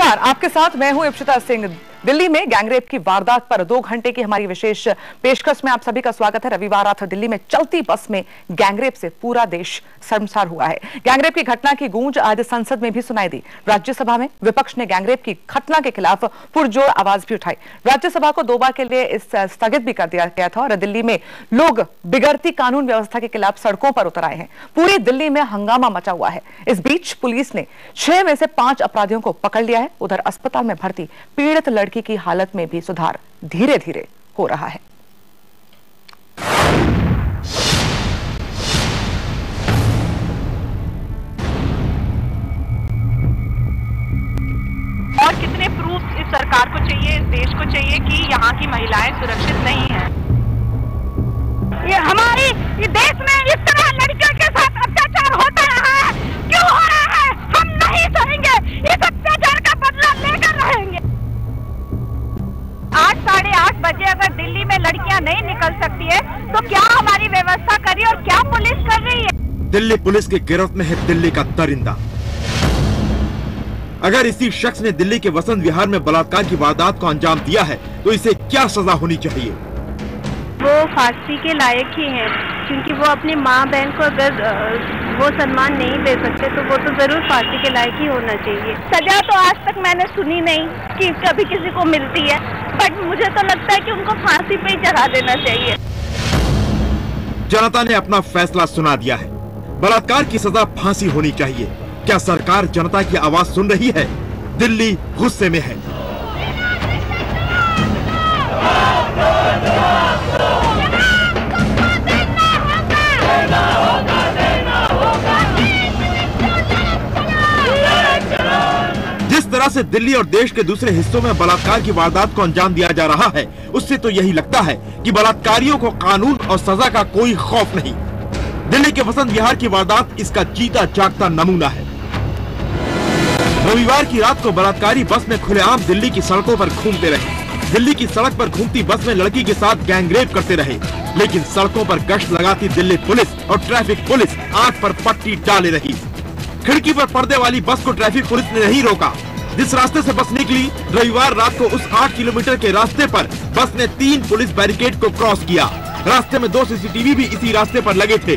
नमस्कार, आपके साथ मैं हूं इप्सिता सिंह। दिल्ली में गैंगरेप की वारदात पर 2 घंटे की हमारी विशेष पेशकश में आप सभी का स्वागत है। रविवार रात दिल्ली में चलती बस में गैंगरेप से पूरा देश शर्मसार हुआ है। गैंगरेप की घटना की गूंज आज संसद में भी सुनाई दी। राज्यसभा में विपक्ष ने गैंगरेप की घटना के खिलाफ पुरजोर आवाज भी उठाई। राज्यसभा को 2 बार के लिए इस स्थगित भी कर दिया गया था और दिल्ली में लोग बिगड़ती कानून व्यवस्था के खिलाफ सड़कों पर उतर आए हैं। पूरी दिल्ली में हंगामा मचा हुआ है। इस बीच पुलिस ने 6 में से 5 अपराधियों को पकड़ लिया है। उधर अस्पताल में भर्ती पीड़ित लड़की की हालत में भी सुधार धीरे धीरे हो रहा है। और कितने प्रूफ इस सरकार को चाहिए, इस देश को चाहिए कि यहाँ की महिलाएं सुरक्षित नहीं हैं। ये हमारी ये देश में इस तरह लड़कियों के साथ अत्याचार होता रहा है, क्यों हो रहा है? हम नहीं सहेंगे, इस अत्याचार का बदला लेकर रहेंगे। 8 साढ़े 8 बजे अगर दिल्ली में लड़कियां नहीं निकल सकती है तो क्या हमारी व्यवस्था करी और क्या पुलिस कर रही है? दिल्ली पुलिस की गिरफ्त में है दिल्ली का दरिंदा। अगर इसी शख्स ने दिल्ली के वसंत विहार में बलात्कार की वारदात को अंजाम दिया है तो इसे क्या सजा होनी चाहिए? वो फांसी के लायक ही हैं, क्योंकि वो अपनी माँ बहन को अगर वो सम्मान नहीं दे सकते तो वो तो जरूर फांसी के लायक ही होना चाहिए। सजा तो आज तक मैंने सुनी नहीं कि कभी किसी को मिलती है, बट मुझे तो लगता है कि उनको फांसी पे ही चढ़ा देना चाहिए। जनता ने अपना फैसला सुना दिया है। बलात्कार की सजा फांसी होनी चाहिए। क्या सरकार जनता की आवाज सुन रही है? दिल्ली गुस्से में है। जिस तरह से दिल्ली और देश के दूसरे हिस्सों में बलात्कार की वारदात को अंजाम दिया जा रहा है, उससे तो यही लगता है कि बलात्कारियों को कानून और सजा का कोई खौफ नहीं। दिल्ली के वसंत विहार की वारदात इसका जीता जागता नमूना है। रविवार की रात को बलात्कारी बस में खुलेआम दिल्ली की सड़कों पर घूमते रहे। दिल्ली की सड़क पर घूमती बस में लड़की के साथ गैंगरेप करते रहे, लेकिन सड़कों पर गश्त लगाती दिल्ली पुलिस और ट्रैफिक पुलिस आंख पर पट्टी डाले रही। खिड़की पर पर्दे वाली बस को ट्रैफिक पुलिस ने नहीं रोका। जिस रास्ते से बस निकली, रविवार रात को उस 8 किलोमीटर के रास्ते पर बस ने 3 पुलिस बैरिकेड को क्रॉस किया। रास्ते में 2 सीसीटीवी भी इसी रास्ते पर लगे थे,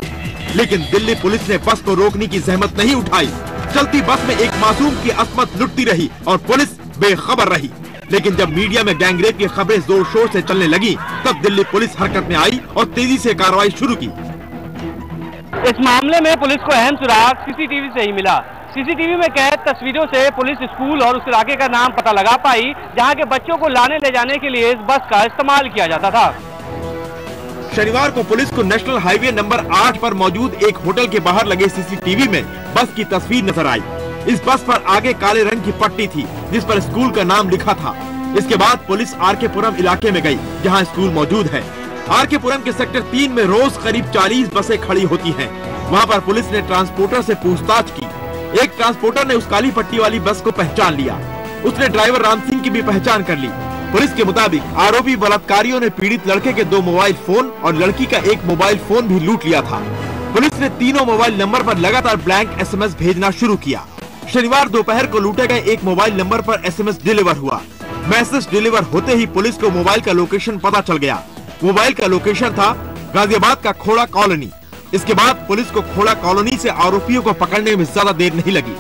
लेकिन दिल्ली पुलिस ने बस को रोकने की जहमत नहीं उठाई। चलती बस में एक मासूम की अस्मत लुटती रही और पुलिस बेखबर रही। लेकिन जब मीडिया में गैंगरेप की खबरें जोर शोर से चलने लगी, तब दिल्ली पुलिस हरकत में आई और तेजी से कार्रवाई शुरू की। इस मामले में पुलिस को अहम सुराग सीसीटीवी से ही मिला। सीसीटीवी में कैद तस्वीरों से पुलिस स्कूल और उस इलाके का नाम पता लगा पाई जहां के बच्चों को लाने ले जाने के लिए इस बस का इस्तेमाल किया जाता था। शनिवार को पुलिस को नेशनल हाईवे नंबर 8 पर मौजूद एक होटल के बाहर लगे सीसीटीवी में बस की तस्वीर नजर आई। इस बस पर आगे काले रंग की पट्टी थी जिस पर स्कूल का नाम लिखा था। इसके बाद पुलिस आर.के. पुरम इलाके में गई जहां स्कूल मौजूद है। आर.के. पुरम के सेक्टर 3 में रोज करीब 40 बसें खड़ी होती हैं। वहां पर पुलिस ने ट्रांसपोर्टर से पूछताछ की। एक ट्रांसपोर्टर ने उस काली पट्टी वाली बस को पहचान लिया। उसने ड्राइवर राम सिंह की भी पहचान कर ली। पुलिस के मुताबिक आरोपी बलात्कारियों ने पीड़ित लड़के के 2 मोबाइल फोन और लड़की का 1 मोबाइल फोन भी लूट लिया था। पुलिस ने तीनों मोबाइल नंबर पर लगातार ब्लैंक SMS भेजना शुरू किया। शनिवार दोपहर को लूटे गए 1 मोबाइल नंबर पर SMS डिलीवर हुआ। मैसेज डिलीवर होते ही पुलिस को मोबाइल का लोकेशन पता चल गया। मोबाइल का लोकेशन था गाजियाबाद का खोड़ा कॉलोनी। इसके बाद पुलिस को खोड़ा कॉलोनी से आरोपियों को पकड़ने में ज्यादा देर नहीं लगी।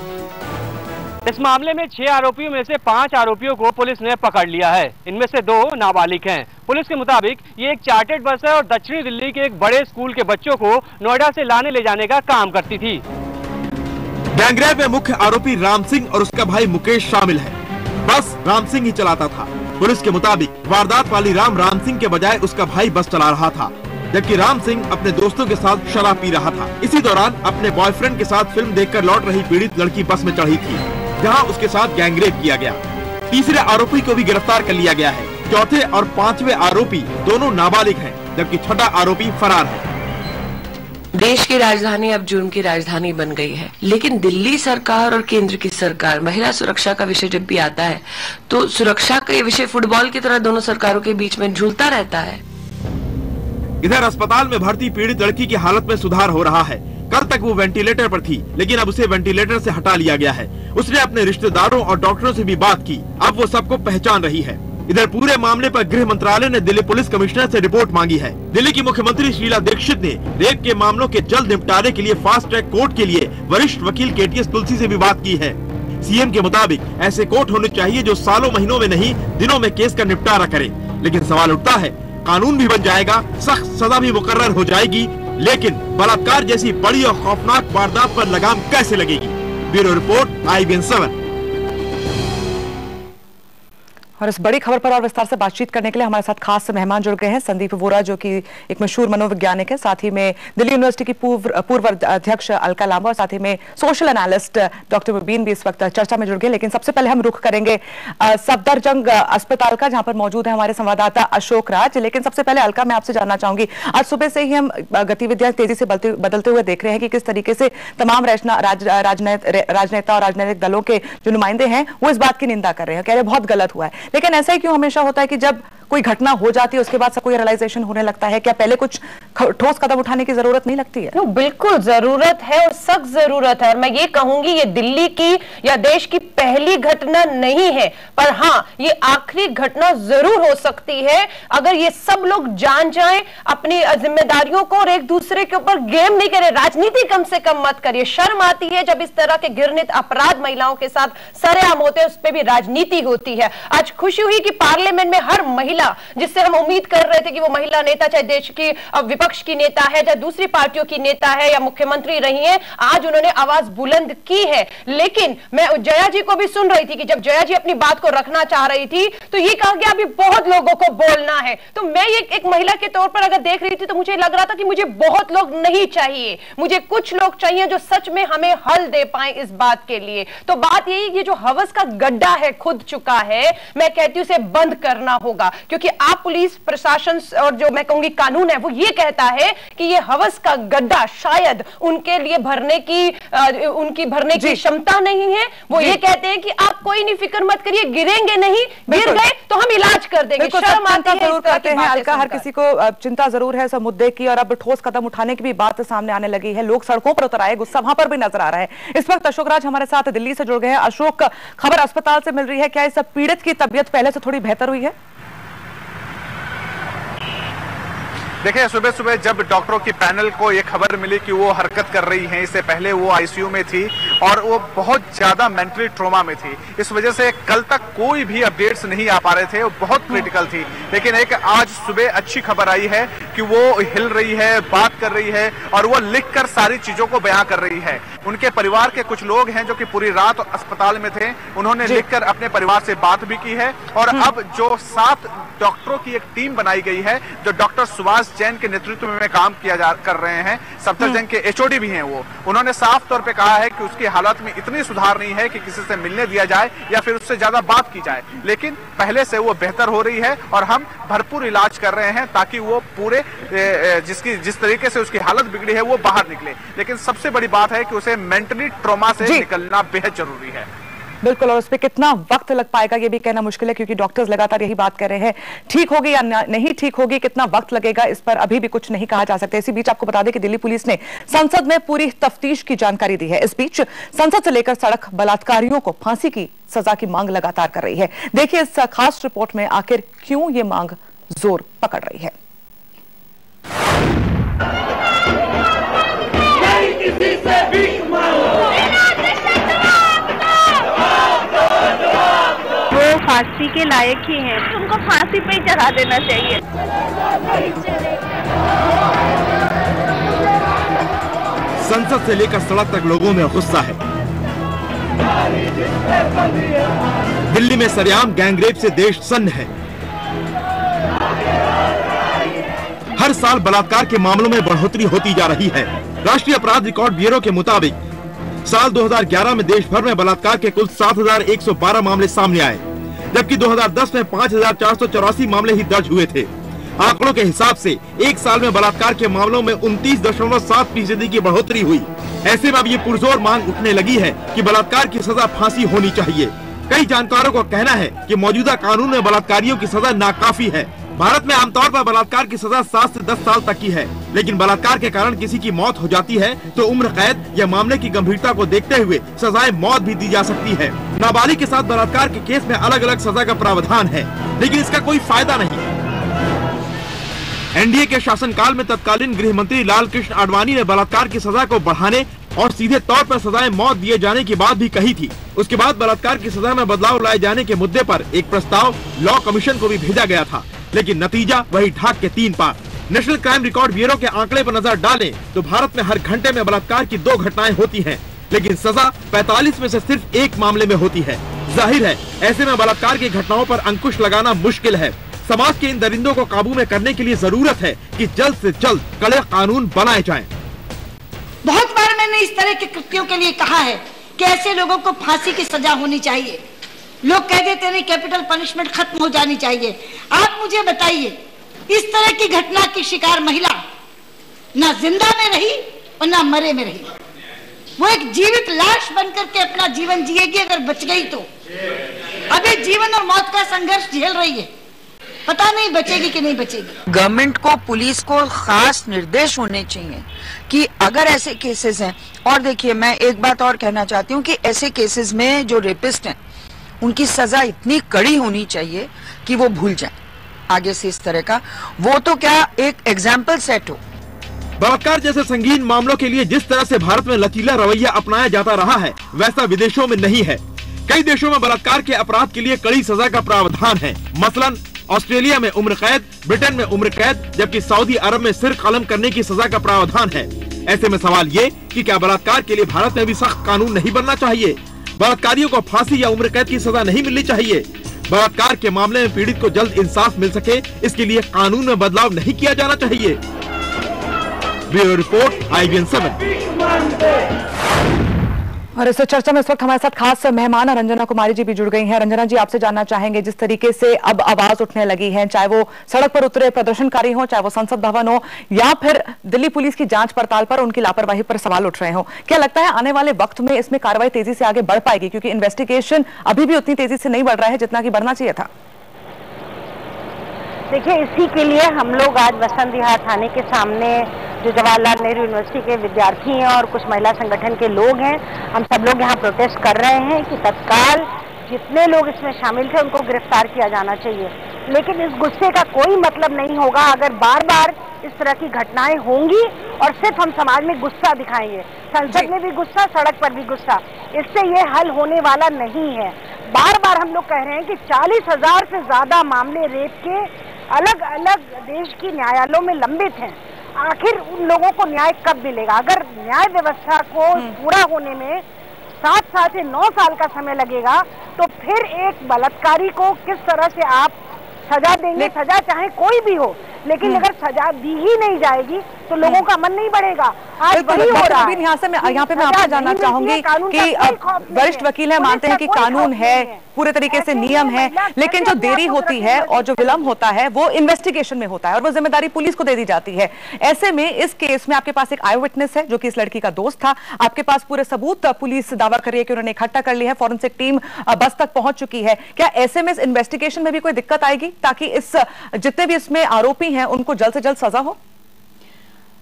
इस मामले में 6 आरोपियों में से 5 आरोपियों को पुलिस ने पकड़ लिया है। इनमें से 2 नाबालिग हैं। पुलिस के मुताबिक ये एक चार्टर्ड बस है और दक्षिणी दिल्ली के एक बड़े स्कूल के बच्चों को नोएडा से लाने ले जाने का काम करती थी। गैंगरेप में मुख्य आरोपी राम सिंह और उसका भाई मुकेश शामिल है। बस राम सिंह ही चलाता था। पुलिस के मुताबिक वारदात वाली राम सिंह के बजाय उसका भाई बस चला रहा था, जबकि राम सिंह अपने दोस्तों के साथ शराब पी रहा था। इसी दौरान अपने बॉयफ्रेंड के साथ फिल्म देखकर लौट रही पीड़ित लड़की बस में चढ़ी थी, जहां उसके साथ गैंगरेप किया गया। तीसरे आरोपी को भी गिरफ्तार कर लिया गया है। चौथे और 5वें आरोपी दोनों नाबालिग हैं, जबकि छठा आरोपी फरार है। देश की राजधानी अब जुर्म की राजधानी बन गई है, लेकिन दिल्ली सरकार और केंद्र की सरकार महिला सुरक्षा का विषय जब भी आता है तो सुरक्षा का ये विषय फुटबॉल की तरह दोनों सरकारों के बीच में झूलता रहता है। इधर अस्पताल में भर्ती पीड़ित लड़की की हालत में सुधार हो रहा है। कल तक वो वेंटिलेटर पर थी, लेकिन अब उसे वेंटिलेटर से हटा लिया गया है। उसने अपने रिश्तेदारों और डॉक्टरों से भी बात की, अब वो सबको पहचान रही है। इधर पूरे मामले पर गृह मंत्रालय ने दिल्ली पुलिस कमिश्नर से रिपोर्ट मांगी है। दिल्ली की मुख्यमंत्री शीला दीक्षित ने रेप के मामलों के जल्द निपटारे के लिए फास्ट ट्रैक कोर्ट के लिए वरिष्ठ वकील KTS तुलसी से भी बात की है। सीएम के मुताबिक ऐसे कोर्ट होने चाहिए जो सालों महीनों में नहीं, दिनों में केस का निपटारा करे। लेकिन सवाल उठता है, कानून भी बन जाएगा, सख्त सजा भी मुकर्रर हो जाएगी, लेकिन बलात्कार जैसी बड़ी और खौफनाक वारदात पर लगाम कैसे लगेगी? Bureau report, IBN 7। और इस बड़ी खबर पर और विस्तार से बातचीत करने के लिए हमारे साथ खास मेहमान जुड़ गए हैं। संदीप वोरा, जो कि एक मशहूर मनोवैज्ञानिक है, साथ ही में दिल्ली यूनिवर्सिटी की पूर्व अध्यक्ष अलका लांबा और साथ ही में सोशल एनालिस्ट डॉक्टर मुबीन भी इस वक्त चर्चा में जुड़ गए। लेकिन सबसे पहले हम रुख करेंगे सफदरजंग अस्पताल का, जहां पर मौजूद है हमारे संवाददाता अशोक राज। लेकिन सबसे पहले अलका, मैं आपसे जानना चाहूंगी, आज सुबह से ही हम गतिविधियां तेजी से बदलते हुए देख रहे हैं कि किस तरीके से तमाम राजनेता और राजनीतिक दलों के जो नुमाइंदे हैं वो इस बात की निंदा कर रहे हैं, कह रहे हैं बहुत गलत हुआ है। लेकिन ऐसा ही क्यों हमेशा होता है कि जब कोई घटना हो जाती है उसके बाद सबको रियलाइजेशन होने लगता है? क्या पहले कुछ ठोस कदम उठाने की जरूरत नहीं लगती है? बिल्कुल जरूरत है और सख्त जरूरत है। और मैं ये कहूंगी, ये दिल्ली की या देश की पहली घटना नहीं है, पर हाँ ये आखिरी घटना जरूर हो सकती है अगर ये सब लोग जान जाएं अपनी जिम्मेदारियों को और एक दूसरे के ऊपर गेम नहीं करे, राजनीति कम से कम मत करिए। शर्म आती है जब इस तरह के घृणित अपराध महिलाओं के साथ सरेआम होते हैं, उस पर भी राजनीति होती है। आज खुशी हुई कि पार्लियामेंट में हर महिला, जिससे हम उम्मीद कर रहे थे कि वो महिला नेता चाहे देश की विपक्ष की नेता है, चाहे दूसरी पार्टियों की नेता है या मुख्यमंत्री रही है, आज उन्होंने आवाज बुलंद की है। लेकिन मैं जया जी को भी सुन रही थी कि जब जया जी अपनी बात को रखना चाह रही थी तो ये कहा गया अभी बहुत लोगों को बोलना है। तो मैं एक महिला के तौर पर अगर देख रही थी तो मुझे लग रहा था कि मुझे बहुत लोग नहीं चाहिए, मुझे कुछ लोग चाहिए जो सच में हमें हल दे पाए इस बात के लिए। तो बात यही, ये जो हवस का गड्ढा है खुद चुका है, मैं कहती हूं उसे बंद करना होगा। क्योंकि आप पुलिस प्रशासन और जो मैं कहूंगी कानून है वो ये कहता है कि ये हवस का गड्ढा शायद उनके लिए भरने की क्षमता नहीं है। वो ये कहते हैं कि आप कोई नहीं फिक्र मत करिए, गिरेंगे नहीं, गिर गए तो हम इलाज कर देंगे। शर्म आती है जरूर करते हैं अलका, हर किसी को चिंता जरूर है इस मुद्दे की और अब ठोस कदम उठाने की भी बात सामने आने लगी है। लोग सड़कों पर उतर आए, गुस्सा वहां पर भी नजर आ रहा है। इस वक्त अशोक राज हमारे साथ दिल्ली से जुड़ गए हैं। अशोक, खबर अस्पताल से मिल रही है, क्या इस पीड़ित की तबीयत पहले से थोड़ी बेहतर हुई है? देखिए, सुबह सुबह जब डॉक्टरों की पैनल को ये खबर मिली कि वो हरकत कर रही हैं, इससे पहले वो आईसीयू में थी और वो बहुत ज्यादा मेंटली ट्रॉमा में थी, इस वजह से कल तक कोई भी अपडेट्स नहीं आ पा रहे थे, वो बहुत क्रिटिकल थी। लेकिन एक आज सुबह अच्छी खबर आई है कि वो हिल रही है, बात कर रही है और वो लिखकर सारी चीजों को बयां कर रही है। उनके परिवार के कुछ लोग हैं जो कि पूरी रात अस्पताल में थे, उन्होंने लिखकर अपने परिवार से बात भी की है। और अब जो 7 डॉक्टरों की एक टीम बनाई गई है जो डॉक्टर सुभाष जैन के नेतृत्व में काम कर रहे हैं, सफदरजंग के HOD भी हैं वो, उन्होंने साफ तौर पे कहा है कि उसकी हालत में इतनी सुधार नहीं है कि किसी से मिलने दिया जाए या फिर उससे ज्यादा बात की जाए, लेकिन पहले से वो बेहतर हो रही है और हम भरपूर इलाज कर रहे हैं ताकि वो पूरे जिस तरीके से उसकी हालत बिगड़ी है वो बाहर निकले। लेकिन सबसे बड़ी बात है कि उसे मेंटली ट्रॉमा से निकलना बेहद जरूरी है। बिल्कुल, और उस पर कितना वक्त लग पाएगा ये भी कहना मुश्किल है, क्योंकि डॉक्टर्स लगातार यही बात कर रहे हैं, ठीक होगी या नहीं ठीक होगी, कितना वक्त लगेगा, इस पर अभी भी कुछ नहीं कहा जा सकता। इसी बीच आपको बता दें कि दिल्ली पुलिस ने संसद में पूरी तफ्तीश की जानकारी दी है। इस बीच संसद से लेकर सड़क बलात्कारियों को फांसी की सजा की मांग लगातार कर रही है। देखिए इस खास रिपोर्ट में आखिर क्यों ये मांग जोर पकड़ रही है। वो फांसी के लायक ही हैं, उनको फांसी पे ही चढ़ा देना चाहिए। संसद से लेकर सड़क तक लोगों में गुस्सा है। दिल्ली में सरेआम गैंगरेप से देश सन्न है। हर साल बलात्कार के मामलों में बढ़ोतरी होती जा रही है। राष्ट्रीय अपराध रिकॉर्ड ब्यूरो के मुताबिक साल 2011 में देश भर में बलात्कार के कुल 7,112 मामले सामने आए, जबकि 2010 में 5,484 मामले ही दर्ज हुए थे। आंकड़ों के हिसाब से एक साल में बलात्कार के मामलों में 29.7% की बढ़ोतरी हुई। ऐसे में अब ये पुरजोर मांग उठने लगी है कि बलात्कार की सजा फांसी होनी चाहिए। कई जानकारों का कहना है कि मौजूदा कानून में बलात्कारियों की सजा नाकाफी है। भारत में आमतौर पर बलात्कार की सजा 7 से 10 साल तक की है, लेकिन बलात्कार के कारण किसी की मौत हो जाती है तो उम्र कैद या मामले की गंभीरता को देखते हुए सजाए मौत भी दी जा सकती है। नाबालिग के साथ बलात्कार के केस में अलग अलग सजा का प्रावधान है, लेकिन इसका कोई फायदा नहीं। एनडीए के शासनकाल में तत्कालीन गृह मंत्री लाल कृष्ण आडवाणी ने बलात्कार की सजा को बढ़ाने और सीधे तौर पर सजाए मौत दिए जाने की बात भी कही थी। उसके बाद बलात्कार की सजा में बदलाव लाए जाने के मुद्दे पर एक प्रस्ताव लॉ कमीशन को भी भेजा गया था, लेकिन नतीजा वही ढाक के 3 पार। नेशनल क्राइम रिकॉर्ड ब्यूरो के आंकड़े पर नजर डालें तो भारत में हर घंटे में बलात्कार की 2 घटनाएं होती हैं, लेकिन सजा 45 में से सिर्फ 1 मामले में होती है। जाहिर है ऐसे में बलात्कार की घटनाओं पर अंकुश लगाना मुश्किल है। समाज के इन दरिंदों को काबू में करने के लिए जरूरत है कि जल्द से जल्द कड़े कानून बनाए जाएं। बहुत बार मैंने इस तरह के कृत्यों के लिए कहा है कि ऐसे लोगों को फांसी की सजा होनी चाहिए। लोग कह देते हैं कैपिटल पनिशमेंट खत्म हो जानी चाहिए। आप मुझे बताइए, इस तरह की घटना की शिकार महिला ना जिंदा में रही और ना मरे में रही। वो एक जीवित लाश बनकर के अपना जीवन जिएगी, अगर बच गई तो। अभी जीवन और मौत का संघर्ष झेल रही है, पता नहीं बचेगी कि नहीं बचेगी। गवर्नमेंट को, पुलिस को खास निर्देश होने चाहिए कि अगर ऐसे केसेस हैं, और देखिए मैं एक बात और कहना चाहती हूँ कि ऐसे केसेस में जो रेपिस्ट हैं उनकी सजा इतनी कड़ी होनी चाहिए कि वो भूल जाएं आगे से इस तरह का, वो तो क्या एक एग्जाम्पल सेट हो। बलात्कार जैसे संगीन मामलों के लिए जिस तरह से भारत में लचीला रवैया अपनाया जाता रहा है, वैसा विदेशों में नहीं है। कई देशों में बलात्कार के अपराध के लिए कड़ी सजा का प्रावधान है। मसलन ऑस्ट्रेलिया में उम्र कैद, ब्रिटेन में उम्र कैद, जबकि सऊदी अरब में सिर कलम करने की सजा का प्रावधान है। ऐसे में सवाल ये कि क्या बलात्कार के लिए भारत में भी सख्त कानून नहीं बनना चाहिए? बलात्कारियों को फांसी या उम्र कैद की सजा नहीं मिलनी चाहिए? बलात्कार के मामले में पीड़ित को जल्द इंसाफ मिल सके, इसके लिए कानून में बदलाव नहीं किया जाना चाहिए? Bureau report, IBN 7। और इस चर्चा में इस वक्त हमारे साथ खास मेहमान रंजना कुमारी जी भी जुड़ गई हैं। रंजना जी, आपसे जानना चाहेंगे, जिस तरीके से अब आवाज उठने लगी है, चाहे वो सड़क पर उतरे प्रदर्शनकारी हो, चाहे वो संसद भवन हो, या फिर दिल्ली पुलिस की जांच पड़ताल पर उनकी लापरवाही पर सवाल उठ रहे हो, क्या लगता है आने वाले वक्त में इसमें कार्रवाई तेजी से आगे बढ़ पाएगी? क्योंकि इन्वेस्टिगेशन अभी भी उतनी तेजी से नहीं बढ़ रहा है जितना कि बढ़ना चाहिए था। देखिए, इसी के लिए हम लोग आज बसंत विहार थाने के सामने जो जवाहरलाल नेहरू यूनिवर्सिटी के विद्यार्थी हैं और कुछ महिला संगठन के लोग हैं, हम सब लोग यहाँ प्रोटेस्ट कर रहे हैं कि तत्काल जितने लोग इसमें शामिल थे उनको गिरफ्तार किया जाना चाहिए। लेकिन इस गुस्से का कोई मतलब नहीं होगा अगर बार बार इस तरह की घटनाएं होंगी और सिर्फ हम समाज में गुस्सा दिखाएंगे। संसद में भी गुस्सा, सड़क पर भी गुस्सा, इससे ये हल होने वाला नहीं है। बार बार हम लोग कह रहे हैं कि 40,000 से ज्यादा मामले रेप के अलग अलग देश की न्यायालयों में लंबित हैं। आखिर उन लोगों को न्याय कब मिलेगा? अगर न्याय व्यवस्था को पूरा होने में 7 साल से 9 साल का समय लगेगा, तो फिर एक बलात्कारी को किस तरह से आप सजा देंगे? सजा चाहे कोई भी हो, लेकिन अगर सजा दी ही नहीं जाएगी तो लोगों का मन नहीं बढ़ेगा। आज वही हो रहा है। यहाँ पे मैं आपसे जानना चाहूंगी कि वरिष्ठ वकील है, मानते हैं कि कानून है, पूरे तरीके से नियम है, लेकिन जो देरी होती है और जो विलंब होता है वो इन्वेस्टिगेशन में होता है और वो जिम्मेदारी पुलिस को दे दी जाती है। ऐसे में इस केस में आपके पास एक आई विटनेस है जो कि इस लड़की का दोस्त था, आपके पास पूरे सबूत पुलिस दावा कर रही है कि उन्होंने इकट्ठा कर लिया है, फॉरेंसिक टीम बस तक पहुंच चुकी है। क्या ऐसे में इस इन्वेस्टिगेशन में भी कोई दिक्कत आएगी ताकि इस जितने भी इसमें आरोपी हैं उनको जल्द से जल्द सजा हो?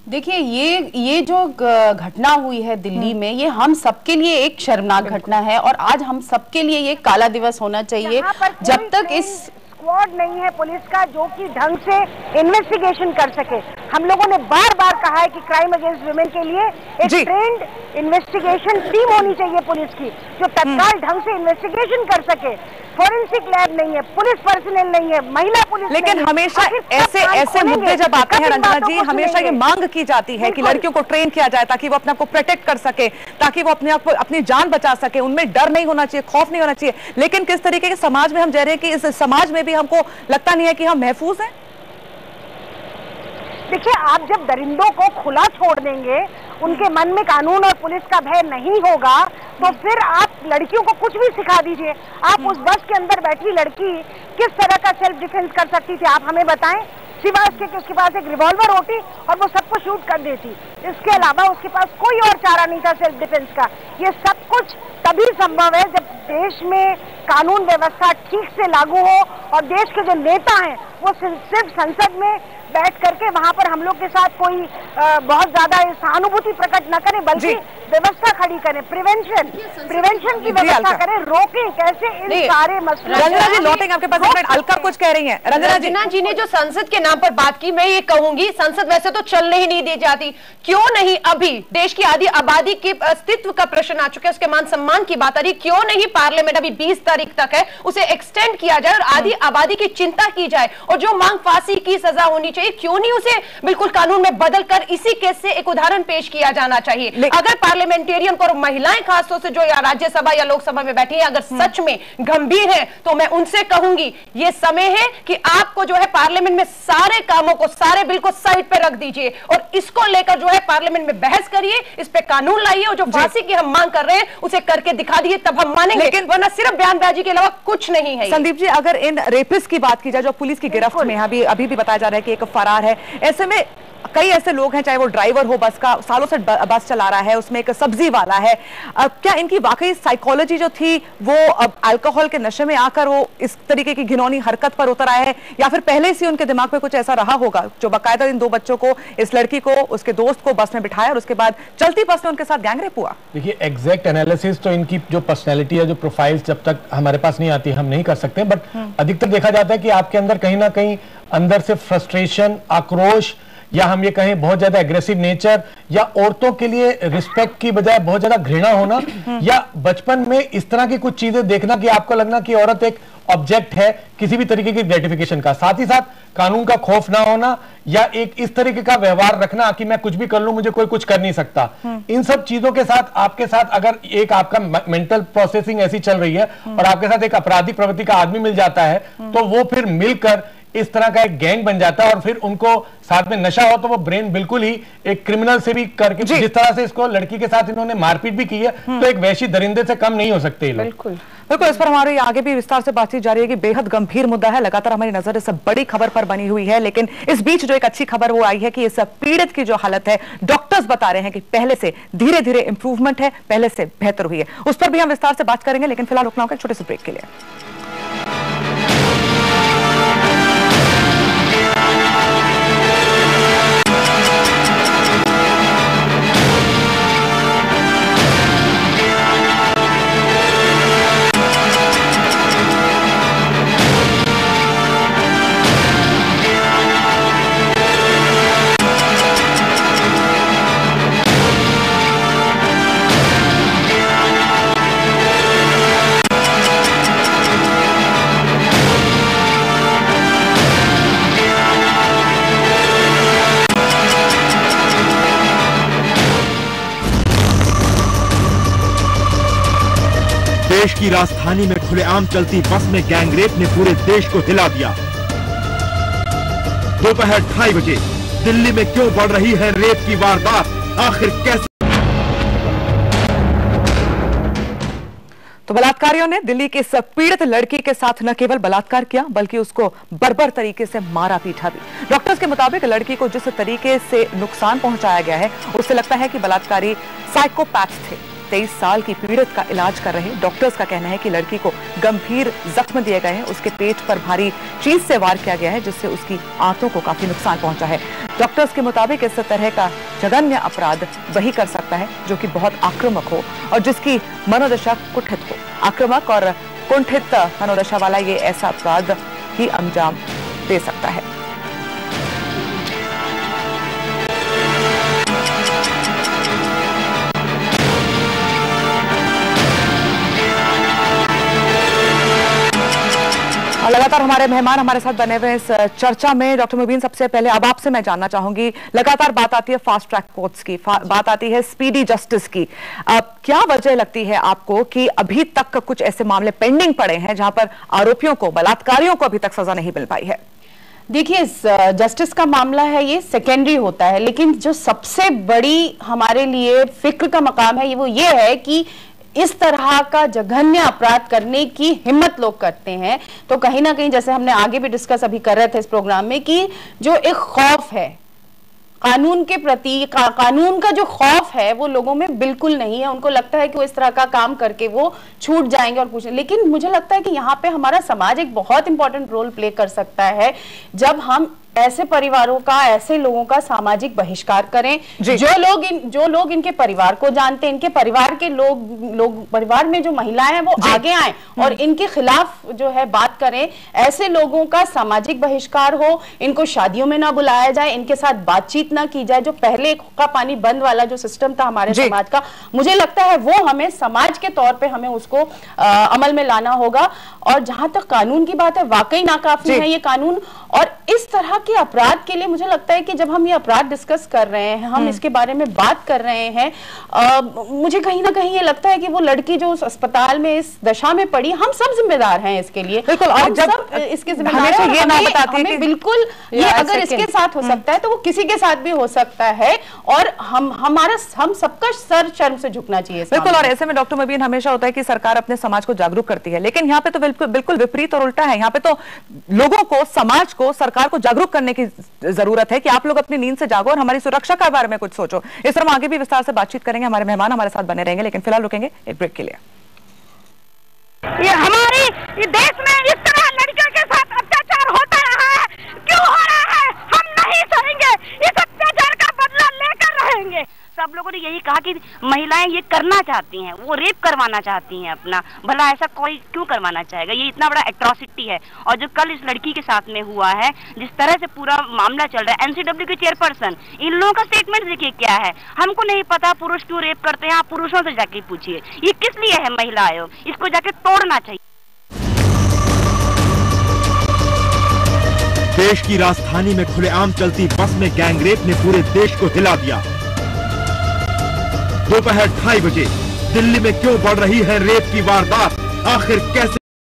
देखिए, ये जो घटना हुई है दिल्ली में, ये हम सबके लिए एक शर्मनाक घटना है और आज हम सबके लिए ये काला दिवस होना चाहिए। जब तक इस स्क्वाड नहीं है पुलिस का जो कि ढंग से इन्वेस्टिगेशन कर सके। हम लोगों ने बार बार कहा है कि क्राइम अगेंस्ट वुमेन के लिए एक ट्रेंड इन्वेस्टिगेशन टीम होनी चाहिए पुलिस की, जो तत्काल ढंग से इन्वेस्टिगेशन कर सके। फोरेंसिक लैब नहीं है, पुलिस पर्सनल नहीं है, महिला पुलिस लेकिन नहीं हमेशा ऐसे मुद्दे जब आते हैं रंजना जी, हमेशा ये मांग की जाती है कि लड़कियों को ट्रेन किया जाए ताकि वो अपने आप को प्रोटेक्ट कर सके, ताकि वो अपने आप को अपनी जान बचा सके, उनमें डर नहीं होना चाहिए, खौफ नहीं होना चाहिए। लेकिन किस तरीके के समाज में हम जा रहे हैं कि इस समाज में भी हमको लगता नहीं है कि हम महफूज हैं। देखिए, आप जब दरिंदों को खुला छोड़ देंगे, उनके मन में कानून और पुलिस का भय नहीं होगा, तो फिर आप लड़कियों को कुछ भी सिखा दीजिए। आप उस बस के अंदर बैठी लड़की किस तरह का सेल्फ डिफेंस कर सकती थी, आप हमें बताएं। सिवाय इसके कि उसके पास एक रिवॉल्वर होती और वो सबको शूट कर देती। इसके अलावा उसके पास कोई और चारा नहीं था सेल्फ डिफेंस का। ये सब कुछ तभी संभव है जब देश में कानून व्यवस्था ठीक से लागू हो और देश के जो नेता हैं वो सिर्फ संसद में बैठ करके वहां पर हम लोग के साथ कोई बहुत ज्यादा सहानुभूति प्रकट न करें, बल्कि व्यवस्था खड़ी करें, प्रिवेंशन की व्यवस्था करें, रोकें कैसे इन सारे मसले। रंजना जी लौटेंगे आपके पास, अलका कुछ कह रही हैं। रंजना जी ने जो संसद के नाम पर बात की, मैं ये कहूंगी संसद वैसे तो चलने ही नहीं दी जाती, क्यों नहीं अभी देश की आधी आबादी के अस्तित्व का प्रश्न आ चुका है, उसके मान सम्मान की बात आ रही, क्यों नहीं पार्लियामेंट अभी 20 तारीख तक है उसे एक्सटेंड किया जाए और आधी आबादी की चिंता की जाए, और जो मांग फांसी की सजा होनी चाहिए क्यों नहीं उसे बिल्कुल कानून में बदलकर इसी केस से एक उदाहरण पेश किया जाना चाहिए। अगर पार्लियामेंटेरियन को, महिलाएं खासतौर से जो या राज्यसभा या लोकसभा में बैठी हैं, अगर सच में गंभीर है तो मैं उनसे कहूंगी ये समय है कि आपको जो है पार्लियामेंट में सारे कामों को, सारे बिल को साइड पे रख दीजिए और इसको लेकर जो है पार्लियामेंट में बहस करिए, इस पे कानून लाइए और जो फांसी की हम मांग कर रहे हैं उसे करके दिखा दिए, तब हम मानेंगे, लेकिन वरना सिर्फ बयानबाजी के अलावा कुछ नहीं है। संदीप जी, अगर इन रेपिस्ट की बात की जाए जो पुलिस की गिरफ्त में अभी भी बताया जा रहा है कि एक फरार है, ऐसे में कई ऐसे लोग हैं, चाहे वो ड्राइवर हो बस का, सालों से बस चला रहा है, उसमें एक सब्जी वाला है, क्या इनकी वाकई साइकोलॉजी जो थी वो अब अल्कोहल के नशे में आकर वो इस तरीके की घिनौनी हरकत पर उतर आए हैं, या फिर पहले से उनके दिमाग में कुछ ऐसा रहा होगा जो बाकायदा इन दो बच्चों को, इस लड़की को, उसके दोस्त को बस में बिठाया और उसके बाद चलती बस में उनके साथ गैंगरेप हुआ? देखिए, एग्जैक्ट एनालिसिस तो इनकी जो पर्सनैलिटी है, जो प्रोफाइल्स जब तक हमारे पास नहीं आती हम नहीं कर सकते, बट अधिकतर देखा जाता है कि आपके अंदर कहीं ना कहीं अंदर से फ्रस्ट्रेशन, आक्रोश, या हम ये कहें बहुत ज्यादा एग्रेसिव नेचर, या औरतों के लिए रिस्पेक्ट की बजाय बहुत ज्यादा घृणा होना, या बचपन में इस तरह की कुछ चीजें देखना कि आपको लगना कि औरत एक ऑब्जेक्ट है किसी भी तरीके की ग्रेटिफिकेशन का, साथ ही साथ कानून का खौफ ना होना, या एक इस तरीके का व्यवहार रखना कि मैं कुछ भी कर लूं, मुझे कोई कुछ कर नहीं सकता। इन सब चीजों के साथ आपके साथ अगर एक आपका मेंटल प्रोसेसिंग ऐसी चल रही है और आपके साथ एक आपराधिक प्रवृत्ति का आदमी मिल जाता है, तो वो फिर मिलकर इस तरह का एक गैंग बन जाता है, और फिर उनको साथ में नशा हो तो वो ब्रेन बिल्कुल ही एक क्रिमिनल से भी करके, जिस तरह से इसको लड़की के साथ इन्होंने मारपीट भी की है, तो एक वैशी दरिंदे से कम नहीं हो सकते। बिल्कुल बिल्कुल, इस पर हमारी आगे भी विस्तार से बातचीत जारी है कि बेहद गंभीर मुद्दा है, लगातार हमारी नजर इस बड़ी खबर पर बनी हुई है, लेकिन इस बीच जो एक अच्छी खबर वो आई है कि इस पीड़ित की जो हालत है, डॉक्टर्स बता रहे हैं कि पहले से धीरे धीरे इंप्रूवमेंट है, पहले से बेहतर हुई है। उस पर भी हम विस्तार से बात करेंगे, लेकिन फिलहाल रुकना होगा एक छोटे से ब्रेक के लिए। देश की राजधानी में खुलेआम चलती बस में गैंगरेप ने पूरे देश को हिला दिया। दोपहर 2:30 बजे दिल्ली में क्यों बढ़ रही है रेप की वारदात, आखिर कैसे? तो बलात्कारियों ने दिल्ली के इस पीड़ित लड़की के साथ न केवल बलात्कार किया बल्कि उसको बर्बर तरीके से मारा पीटा भी। डॉक्टर्स के मुताबिक लड़की को जिस तरीके से नुकसान पहुंचाया गया है उससे लगता है कि बलात्कारी साइकोपैथ थे। 23 साल की पीड़ित का इलाज कर रहे डॉक्टर्स का कहना है कि लड़की को गंभीर जख्म दिए गए हैं, उसके पेट पर भारी चीज से वार किया गया है जिससे उसकी आंतों को काफी नुकसान पहुंचा है। डॉक्टर्स के मुताबिक इस तरह का जघन्य अपराध वही कर सकता है जो कि बहुत आक्रामक हो और जिसकी मनोदशा कुंठित हो। आक्रामक और कुंठित मनोदशा वाला ये ऐसा अपराध ही अंजाम दे सकता है। लगातार हमारे मेहमान हमारे साथ बने हुए इस चर्चा में। डॉक्टर मुबीन, सबसे पहले अब आपसे मैं जानना चाहूंगी, लगातार बात आती है फास्ट ट्रैक कोर्ट्स की, बात आती है स्पीडी जस्टिस की। क्या वजह लगती है आपको कि अभी तक कुछ ऐसे मामले पेंडिंग पड़े हैं जहां पर आरोपियों को, बलात्कारियों को अभी तक सजा नहीं मिल पाई है? देखिए, जस्टिस का मामला है, ये सेकेंडरी होता है, लेकिन जो सबसे बड़ी हमारे लिए फिक्र का मकाम है वो ये है कि इस तरह का जघन्य अपराध करने की हिम्मत लोग करते हैं, तो कहीं ना कहीं जैसे हमने आगे भी डिस्कस अभी कर रहे थे इस प्रोग्राम में कि जो एक खौफ है कानून के प्रति, कानून का जो खौफ है वो लोगों में बिल्कुल नहीं है। उनको लगता है कि वो इस तरह का काम करके वो छूट जाएंगे और कुछ, लेकिन मुझे लगता है कि यहाँ पे हमारा समाज एक बहुत इंपॉर्टेंट रोल प्ले कर सकता है जब हम ऐसे परिवारों का, ऐसे लोगों का सामाजिक बहिष्कार करें। जो लोग इनके परिवार को जानते हैं, इनके परिवार के लोग परिवार में जो महिलाएं हैं वो आगे आए और इनके खिलाफ जो है बात करें। ऐसे लोगों का सामाजिक बहिष्कार हो, इनको शादियों में ना बुलाया जाए, इनके साथ बातचीत ना की जाए। जो पहले हुक्का पानी बंद वाला जो सिस्टम था हमारे समाज का, मुझे लगता है वो हमें समाज के तौर पर हमें उसको अमल में लाना होगा। और जहां तक कानून की बात है, वाकई नाकाफी है ये कानून। और इस तरह के अपराध के लिए मुझे लगता है कि जब हम ये अपराध डिस्कस कर रहे हैं, हम इसके बारे में बात कर रहे हैं, मुझे कहीं ना कहीं ये लगता है कि वो लड़की जो उस अस्पताल में इस दशा में पड़ी, हम सब जिम्मेदार हैं इसके लिए। बिल्कुल। और जब इसके जिम्मेदार हैं, ये ना बताते हैं बिल्कुल ये अगर इसके साथ हो सकता है तो वो किसी के साथ भी हो सकता है। और हम सबका सर शर्म से झुकना चाहिए। बिल्कुल। और ऐसे में डॉक्टर मुबीन हमेशा होता है कि सरकार अपने समाज को जागरूक करती है, लेकिन यहाँ पे तो बिल्कुल विपरीत और उल्टा है। यहाँ पे तो लोगों को, समाज को, सरकार को जागरूक करने की जरूरत है कि आप लोग अपनी नींद से जागो और हमारी सुरक्षा के बारे में कुछ सोचो। इस तरह हम आगे भी विस्तार से बातचीत करेंगे, हमारे मेहमान हमारे साथ बने रहेंगे, लेकिन फिलहाल रुकेंगे एक ब्रेक के लिए। ये हमारे देश में इस तरह लड़कियों के साथ अत्याचार होता रहा है, क्यों हो रहा है? हम नहीं सहेंगे, इस अत्याचार का बदला लेकर रहेंगे। सब लोगों ने यही कहा कि महिलाएं ये करना चाहती हैं, वो रेप करवाना चाहती हैं अपना, भला ऐसा कोई क्यों करवाना चाहेगा? ये इतना बड़ा एट्रोसिटी है। और जो कल इस लड़की के साथ में हुआ है, जिस तरह से पूरा मामला चल रहा है, एनसीडब्ल्यू के चेयरपर्सन, इन लोगों का स्टेटमेंट देखिए क्या है। हमको नहीं पता पुरुष क्यों रेप करते हैं, आप पुरुषों से जाके पूछिए। ये किस लिए है महिला आयोग? इसको जाके तोड़ना चाहिए। देश की राजधानी में खुलेआम चलती बस में गैंगरेप ने पूरे देश को हिला दिया। दोपहर 2:30 बजे दिल्ली में क्यों बढ़ रही है रेप की वारदात? आखिर कैसे